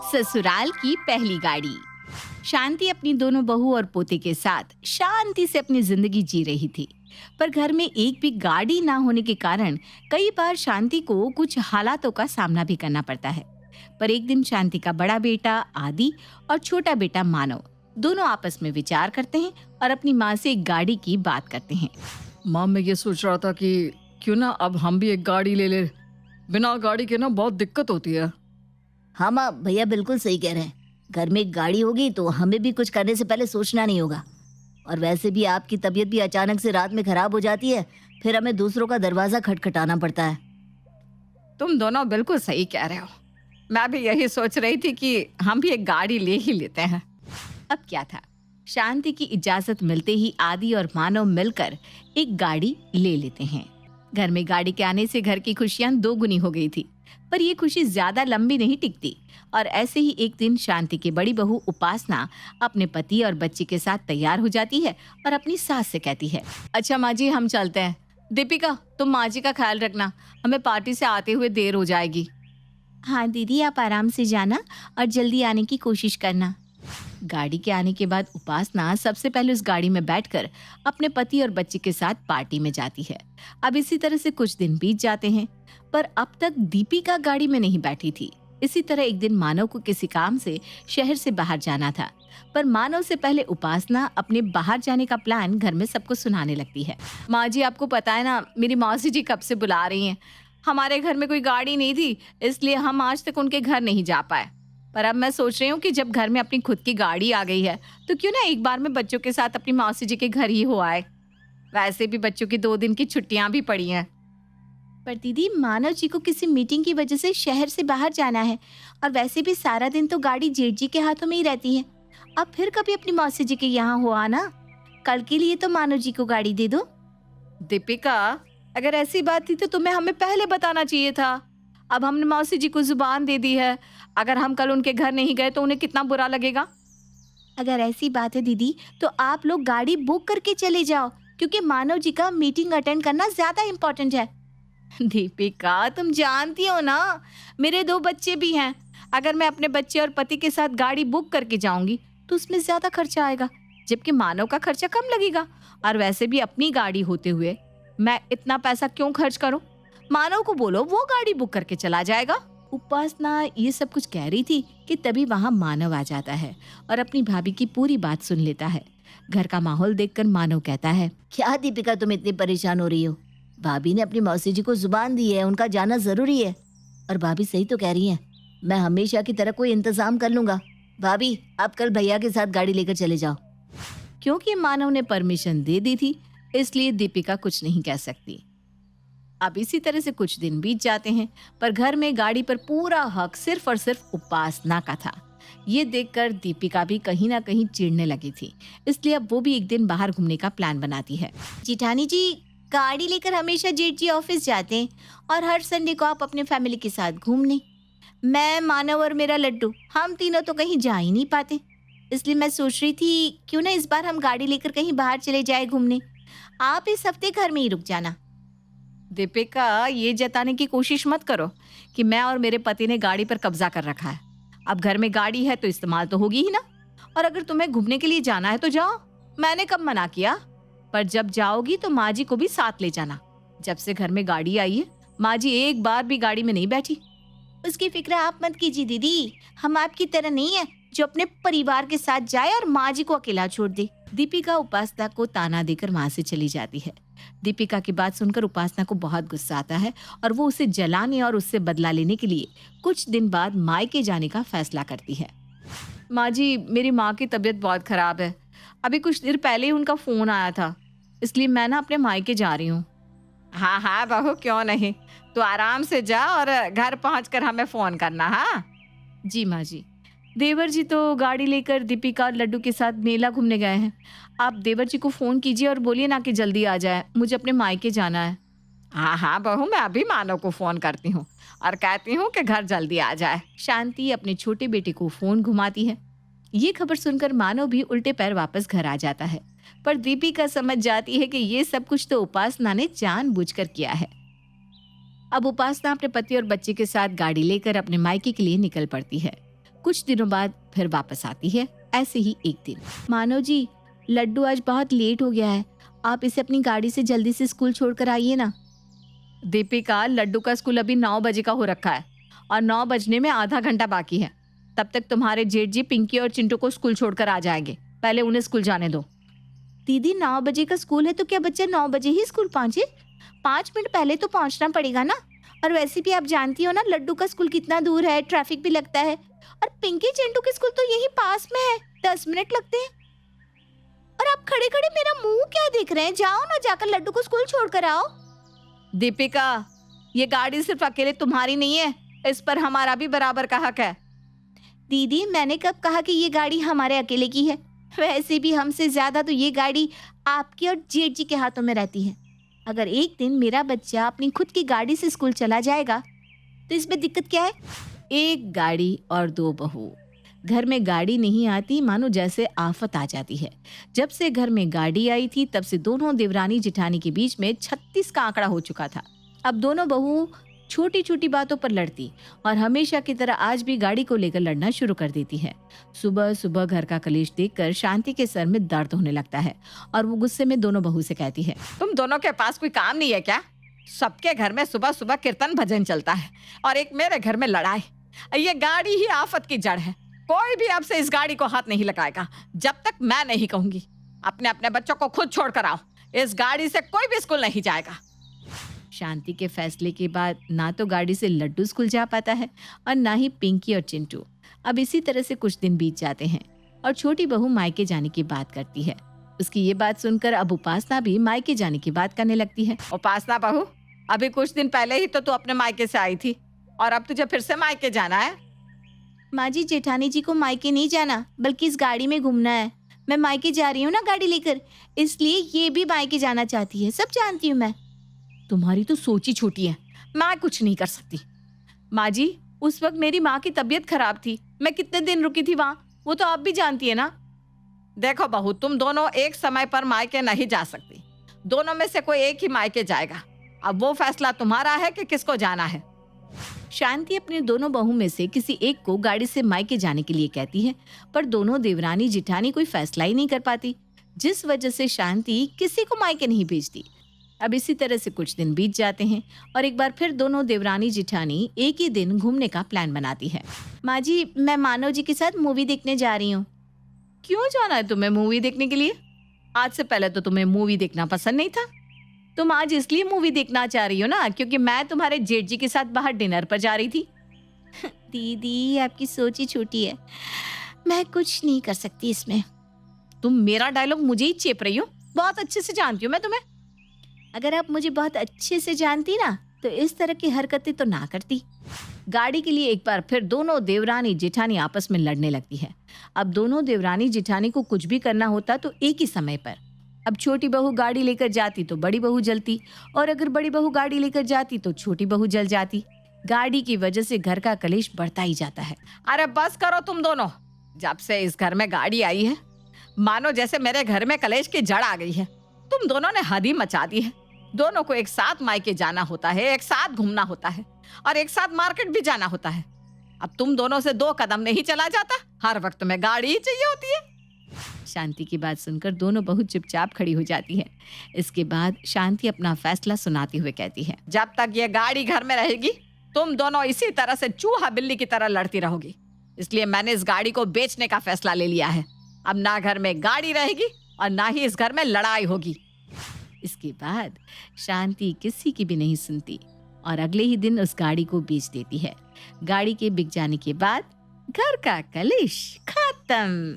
ससुराल की पहली गाड़ी। शांति अपनी दोनों बहू और पोते के साथ शांति से अपनी जिंदगी जी रही थी। पर घर में एक भी गाड़ी ना होने के कारण कई बार शांति को कुछ हालातों का सामना भी करना पड़ता है। पर एक दिन शांति का बड़ा बेटा आदि और छोटा बेटा मानव दोनों आपस में विचार करते हैं और अपनी माँ से एक गाड़ी की बात करते हैं। माँ, मैं ये सोच रहा था कि क्यों ना अब हम भी एक गाड़ी ले ले। बिना गाड़ी के ना बहुत दिक्कत होती है। हाँ माँ, भैया बिल्कुल सही कह रहे हैं। घर में एक गाड़ी होगी तो हमें भी कुछ करने से पहले सोचना नहीं होगा। और वैसे भी आपकी तबीयत भी अचानक से रात में खराब हो जाती है, फिर हमें दूसरों का दरवाजा खटखटाना पड़ता है। तुम दोनों बिल्कुल सही कह रहे हो। मैं भी यही सोच रही थी कि हम भी एक गाड़ी ले ही लेते हैं। अब क्या था, शांति की इजाजत मिलते ही आदि और मानव मिलकर एक गाड़ी ले लेते हैं। घर में गाड़ी के आने से घर की खुशियां दोगुनी हो गई थी। पर ये खुशी ज्यादा लंबी नहीं टिकती और ऐसे ही एक दिन शांति की बड़ी बहू उपासना अपने पति और बच्ची के साथ तैयार हो जाती है और अपनी सास से कहती है, अच्छा माँ जी, हम चलते हैं। दीपिका, तुम माँ जी का ख्याल रखना, हमें पार्टी से आते हुए देर हो जाएगी। हाँ दीदी, आप आराम से जाना और जल्दी आने की कोशिश करना। गाड़ी के आने के बाद उपासना सबसे पहले उस गाड़ी में बैठकर अपने पति और बच्ची के साथ पार्टी में जाती है। अब इसी तरह से कुछ दिन बीत जाते हैं, पर अब तक दीपिका गाड़ी में नहीं बैठी थी। इसी तरह एक दिन मानव को किसी काम से शहर से बाहर जाना था, पर मानव से पहले उपासना अपने बाहर जाने का प्लान घर में सबको सुनाने लगती है। माँ जी, आपको पता है ना, मेरी मौसी जी कब से बुला रही हैं। हमारे घर में कोई गाड़ी नहीं थी, इसलिए हम आज तक उनके घर नहीं जा पाए। पर अब मैं सोच रही हूँ कि जब घर में अपनी खुद की गाड़ी आ गई है तो क्यों ना एक बार में बच्चों के साथ अपनी मौसी जी के घर ही हो आए। वैसे भी बच्चों की 2 दिन की छुट्टियां भी पड़ी हैं। पर दीदी, मानव जी को किसी मीटिंग की वजह से शहर से बाहर जाना है और वैसे भी सारा दिन तो गाड़ी जेठ जी के हाथों में ही रहती है। अब फिर कभी अपनी मौसी जी के यहाँ हो आना। कल के लिए तो मानव जी को गाड़ी दे दो। दीपिका, अगर ऐसी बात थी तो तुम्हें हमें पहले बताना चाहिए था। अब हमने मौसी जी को जुबान दे दी है, अगर हम कल उनके घर नहीं गए तो उन्हें कितना बुरा लगेगा। अगर ऐसी बात है दीदी, तो आप लोग गाड़ी बुक करके चले जाओ, क्योंकि मानव जी का मीटिंग अटेंड करना ज्यादा इम्पोर्टेंट है। दीपिका, तुम जानती हो ना, मेरे 2 बच्चे भी हैं। अगर मैं अपने बच्चे और पति के साथ गाड़ी बुक करके जाऊंगी तो उसमें ज्यादा खर्चा आएगा, जबकि मानव का खर्चा कम लगेगा। और वैसे भी अपनी गाड़ी होते हुए मैं इतना पैसा क्यों खर्च करूं? मानव को बोलो वो गाड़ी बुक करके चला जाएगा। उपासना ये सब कुछ कह रही थी कि तभी वहां मानव आ जाता है और अपनी भाभी की पूरी बात सुन लेता है। घर का माहौल देखकर मानव कहता है, क्या दीपिका, तुम इतनी परेशान हो रही हो? भाभी ने अपनी मौसी जी को जुबान दी है, उनका जाना जरूरी है। और भाभी सही तो कह रही हैं, मैं हमेशा की तरह कोई इंतजाम कर लूंगा। भाभी, आप कल भैया के साथ गाड़ी लेकर चले जाओ। क्योंकि मानव ने परमिशन दे दी थी, इसलिए दीपिका कुछ नहीं कह सकती। अब इसी तरह से कुछ दिन बीत जाते हैं, पर घर में गाड़ी पर पूरा हक सिर्फ और सिर्फ उपासना का था। ये देखकर दीपिका भी कहीं ना कहीं चिढ़ने लगी थी, इसलिए अब वो भी एक दिन बाहर घूमने का प्लान बनाती है। जिठानी जी, गाड़ी लेकर हमेशा जेठ जी ऑफिस जाते हैं और हर संडे को आप अपने फैमिली के साथ घूमने। मैं, मानव और मेरा लड्डू, हम तीनों तो कहीं जा ही नहीं पाते। इसलिए मैं सोच रही थी क्यों ना इस बार हम गाड़ी लेकर कहीं बाहर चले जाए घूमने। आप इस हफ्ते घर में ही रुक जाना। दीपिका, ये जताने की कोशिश मत करो कि मैं और मेरे पति ने गाड़ी पर कब्जा कर रखा है। अब घर में गाड़ी है तो इस्तेमाल तो होगी ही ना। और अगर तुम्हें घूमने के लिए जाना है तो जाओ, मैंने कब मना किया। पर जब जाओगी तो माँ जी को भी साथ ले जाना। जब से घर में गाड़ी आई है, माँ जी एक बार भी गाड़ी में नहीं बैठी। उसकी फिक्र आप मत कीजिए दीदी, हम आपकी तरह नहीं है जो अपने परिवार के साथ जाए और माँ जी को अकेला छोड़ दे। दीपिका उपासना को ताना देकर वहां से चली जाती है। दीपिका की बात सुनकर उपासना को बहुत गुस्सा आता है और वो उसे जलाने और उससे बदला लेने के लिए कुछ दिन बाद मायके जाने का फैसला करती है। माँ जी, मेरी माँ की तबीयत बहुत खराब है। अभी कुछ देर पहले ही उनका फोन आया था, इसलिए मैं ना अपने मायके जा रही हूँ। हाँ हाँ बहू, क्यों नहीं, तो आराम से जा और घर पहुंचकर हमें फोन करना। हाँ जी माँ जी। देवर जी तो गाड़ी लेकर दीपिका और लड्डू के साथ मेला घूमने गए हैं। आप देवर जी को फोन कीजिए और बोलिए ना कि जल्दी आ जाए, मुझे अपने मायके जाना है। हाँ हाँ बहू, मैं अभी मानव को फोन करती हूँ और कहती हूँ कि घर जल्दी आ जाए। शांति अपने छोटे बेटे को फोन घुमाती है। ये खबर सुनकर मानव भी उल्टे पैर वापस घर आ जाता है, पर दीपिका समझ जाती है कि ये सब कुछ तो उपासना ने जानबूझकर किया है। अब उपासना अपने पति और बच्चे के साथ गाड़ी लेकर अपने मायके के लिए निकल पड़ती है। कुछ दिनों बाद फिर वापस आती है। ऐसे ही एक दिन, मानव जी, लड्डू आज बहुत लेट हो गया है, आप इसे अपनी गाड़ी से जल्दी से स्कूल छोड़कर आइए ना। दीपिका, लड्डू का स्कूल अभी 9 बजे का हो रखा है और 9 बजने में आधा घंटा बाकी है। तब तक तुम्हारे जेठ जी पिंकी और चिंटू को स्कूल छोड़कर आ जाएंगे। पहले उन्हें स्कूल जाने दो। दीदी, 9 बजे का स्कूल है तो क्या बच्चा 9 बजे ही स्कूल पहुंचे? 5 मिनट पहले तो पहुंचना पड़ेगा ना। और वैसे भी आप जानती हो ना लड्डू का स्कूल कितना दूर है, ट्रैफिक भी लगता है। और पिंकी चिंटू के स्कूल तो यही पास में है, 10 मिनट लगते हैं। और आप खड़े खड़े मेरा मुंह क्या देख रहे हैं? जाओ ना, जाकर लड्डू को स्कूल छोड़कर आओ। दीपिका, ये गाड़ी सिर्फ अकेले तुम्हारी नहीं है, इस पर हमारा भी बराबर का हक है। दीदी, मैंने कब कहा कि ये गाड़ी हमारे अकेले की है? वैसे भी हमसे ज्यादा तो ये गाड़ी आपके और जेठ जी के हाथों में रहती है। अगर एक दिन मेरा बच्चा अपनी खुद की गाड़ी से स्कूल चला जाएगा तो इसमें दिक्कत क्या है? एक गाड़ी और 2 बहू। घर में गाड़ी नहीं आती मानो जैसे आफत आ जाती है। जब से घर में गाड़ी आई थी तब से दोनों देवरानी जिठानी के बीच में 36 का आंकड़ा हो चुका था। अब दोनों बहू छोटी छोटी बातों पर लड़ती और हमेशा की तरह आज भी गाड़ी को लेकर लड़ना शुरू कर देती है। सुबह सुबह घर का कलेश देखकर शांति के सर में दर्द होने लगता है और वो गुस्से में दोनों बहू से कहती है, तुम दोनों के पास कोई काम नहीं है क्या? सबके घर में सुबह सुबह कीर्तन भजन चलता है और एक मेरे घर में लड़ाई। ये गाड़ी ही आफत की जड़ है। कोई भी अब से इस गाड़ी को हाथ नहीं लगाएगा जब तक मैं नहीं कहूंगी। अपने अपने बच्चों को खुद छोड़ कर आओ। इस गाड़ी से कोई भी स्कूल नहीं जाएगा। शांति के फैसले के बाद ना तो गाड़ी से लड्डू स्कूल जा पाता है और ना ही पिंकी और चिंटू। अब इसी तरह से कुछ दिन बीत जाते हैं और छोटी बहू मायके जाने की बात करती है। उसकी ये बात सुनकर अब उपासना भी मायके जाने की बात करने लगती है। उपासना बहू, अभी कुछ दिन पहले ही तो तू अपने मायके से आई थी और अब तुझे फिर से मायके जाना है। माँ जी, जेठानी जी को मायके नहीं जाना बल्कि इस गाड़ी में घूमना है। मैं मायके जा रही हूँ ना गाड़ी लेकर, इसलिए ये भी मायके जाना चाहती है। सब जानती हूँ मैं। तुम्हारी तो सोच ही छोटी है, मैं कुछ नहीं कर सकती। माँ जी, उस वक्त मेरी माँ की तबीयत खराब थी, मैं कितने दिन रुकी थी वहाँ, वो तो आप भी जानती है ना। देखो बहू, तुम दोनों एक समय पर मायके नहीं जा सकती। दोनों में से कोई एक ही मायके जाएगा। अब वो फैसला तुम्हारा है कि किसको जाना है। शांति अपने दोनों बहू में से किसी एक को गाड़ी से मायके जाने के लिए कहती है, पर दोनों देवरानी जिठानी कोई फैसला ही नहीं कर पाती, जिस वजह से शांति किसी को मायके नहीं भेजती। अब इसी तरह से कुछ दिन बीत जाते हैं और एक बार फिर दोनों देवरानी जिठानी एक ही दिन घूमने का प्लान बनाती है। माँ जी, मैं मानव जी के साथ मूवी देखने जा रही हूँ। क्यों जाना है तुम्हें मूवी देखने के लिए? आज से पहले तो तुम्हें मूवी देखना पसंद नहीं था। तुम आज इसलिए मूवी देखना चाह रही हो ना क्योंकि मैं तुम्हारे जेठ जी के साथ बाहर डिनर पर जा रही थी। दीदी, आपकी सोच ही छोटी है, मैं कुछ नहीं कर सकती इसमें। तुम मेरा डायलॉग मुझे ही चेप रही हो, बहुत अच्छे से जानती हूँ मैं तुम्हें। अगर आप मुझे बहुत अच्छे से जानती ना तो इस तरह की हरकतें तो ना करती। गाड़ी के लिए एक बार फिर दोनों देवरानी जिठानी आपस में लड़ने लगती है। अब दोनों देवरानी जिठानी को कुछ भी करना होता तो एक ही समय पर। अब छोटी बहू गाड़ी लेकर जाती तो बड़ी बहू जलती और अगर बड़ी बहू गाड़ी लेकर जाती तो छोटी बहू जल जाती। गाड़ी की वजह से घर का कलेश बढ़ता ही जाता है। अरे बस करो तुम दोनों। जब से इस घर में गाड़ी आई है मानो जैसे मेरे घर में कलेश की जड़ आ गई है। तुम दोनों ने हद ही मचा दी है। दोनों को एक साथ मायके जाना होता है, एक साथ घूमना होता है और एक साथ मार्केट भी जाना होता है। अब तुम दोनों से 2 कदम नहीं चला जाता, हर वक्त में गाड़ी ही चाहिए होती है। शांति की बात सुनकर दोनों बहुत चुपचाप खड़ी हो जाती है। इसके बाद शांति अपना फैसला सुनाती हुए कहती है, जब तक ये गाड़ी घर में रहेगी तुम दोनों इसी तरह से चूहा बिल्ली की तरह लड़ती रहोगी। इसलिए मैंने इस गाड़ी को बेचने का फैसला ले लिया है। अब ना घर में गाड़ी रहेगी और ना ही इस घर में लड़ाई होगी। इसके बाद शांति किसी की भी नहीं सुनती और अगले ही दिन उस गाड़ी को बेच देती है। गाड़ी के बिक जाने के बाद घर का कलेश खत्म।